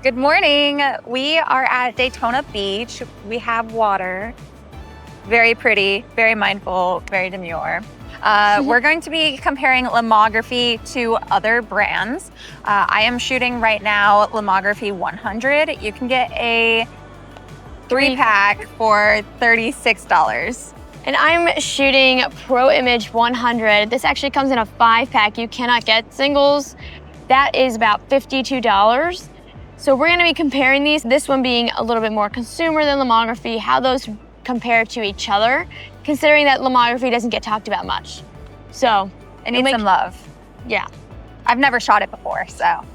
Good morning. We are at Daytona Beach. We have water. Very pretty, very mindful, very demure. We're going to be comparing Lomography to other brands. I am shooting right now Lomography 100. You can get a 3-pack for $36. And I'm shooting Pro Image 100. This actually comes in a 5-pack. You cannot get singles. That is about $52. So we're gonna be comparing these, this one being a little bit more consumer than Lomography, how those compare to each other, considering that Lomography doesn't get talked about much. So it needs some love. Yeah. I've never shot it before, so.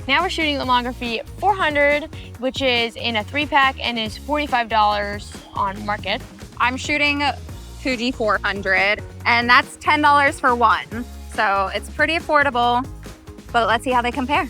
Now we're shooting Lomography 400, which is in a 3-pack and is $45 on market. I'm shooting Fuji 400, and that's $10 for one. So it's pretty affordable, but let's see how they compare.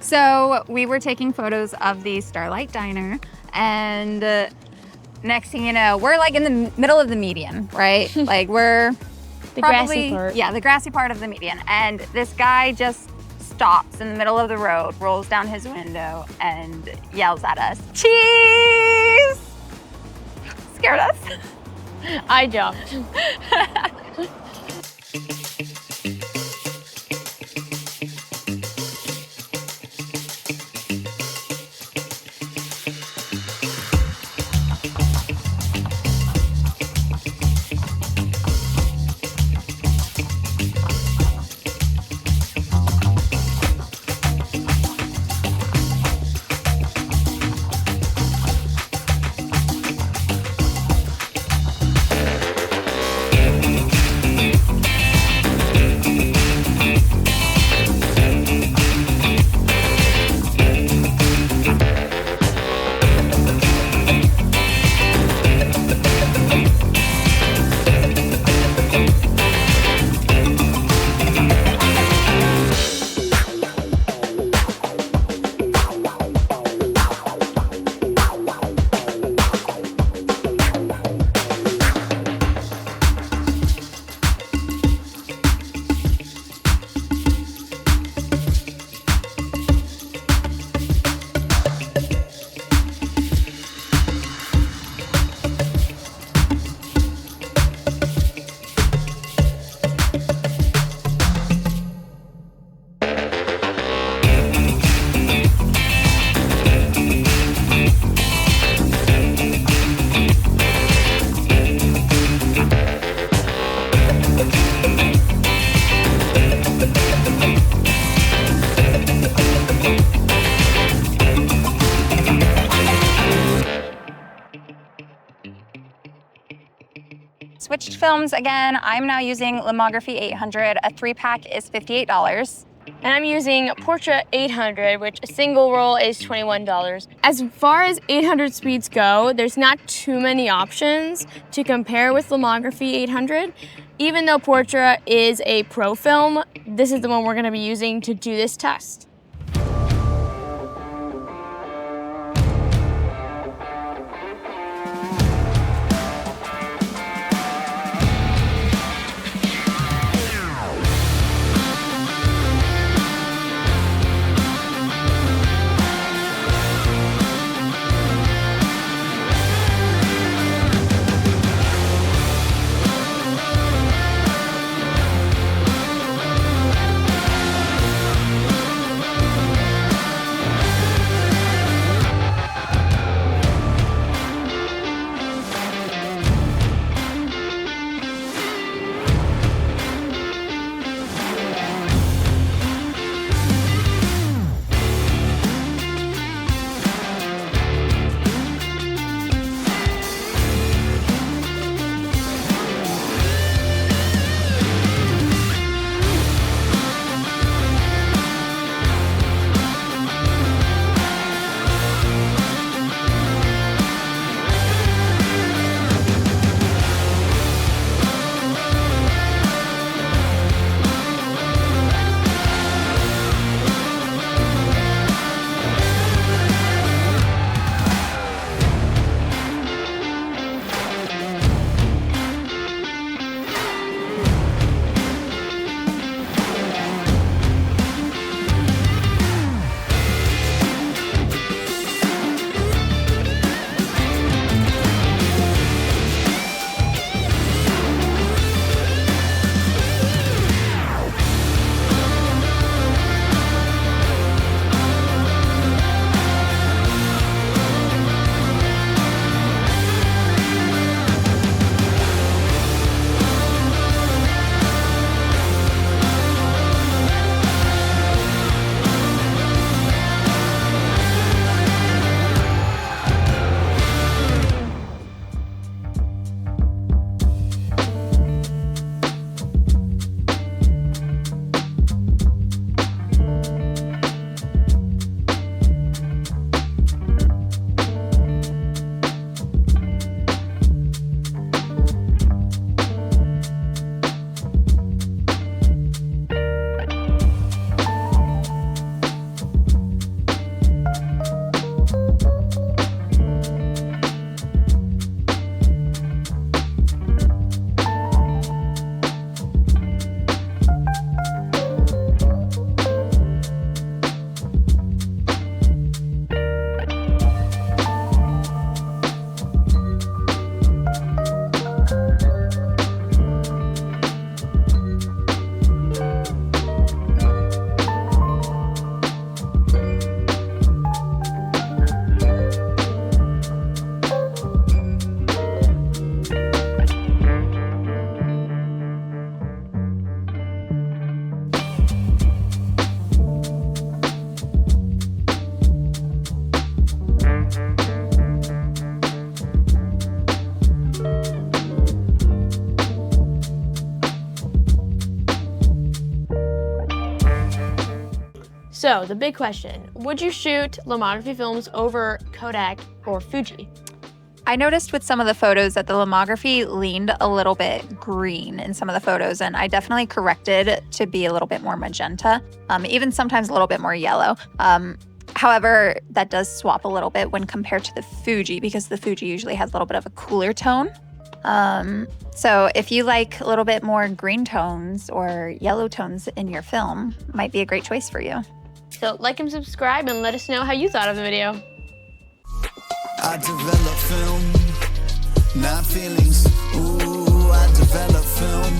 So we were taking photos of the Starlight Diner, and next thing you know, we're like in the middle of the median, right? Like we're The grassy part. Yeah, the grassy part of the median. And this guy just stops in the middle of the road, rolls down his window, and yells at us, "Cheese!" Scared us. I jumped. switched films again. I'm now using Lomography 800. A 3-pack is $58. And I'm using Portra 800, which a single roll is $21. As far as 800 speeds go, there's not too many options to compare with Lomography 800. Even though Portra is a pro film, this is the one we're going to be using to do this test. So the big question, would you shoot lomography films over Kodak or Fuji? I noticed with some of the photos that the Lomography leaned a little bit green in some of the photos, and I definitely corrected to be a little bit more magenta, even sometimes a little bit more yellow. However, that does swap a little bit when compared to the Fuji, because the Fuji usually has a little bit of a cooler tone. So if you like a little bit more green tones or yellow tones in your film, might be a great choice for you. So like and subscribe and let us know how you thought of the video. I develop film, not feelings. Ooh, I develop film,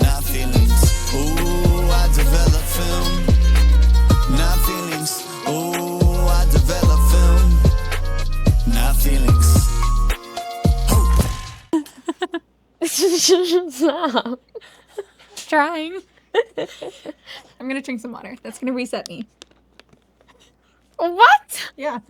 not feelings. Ooh, I develop film, not feelings. Ooh, I develop film, not feelings. Stop. Trying. I'm gonna drink some water. That's gonna reset me. What? Yeah.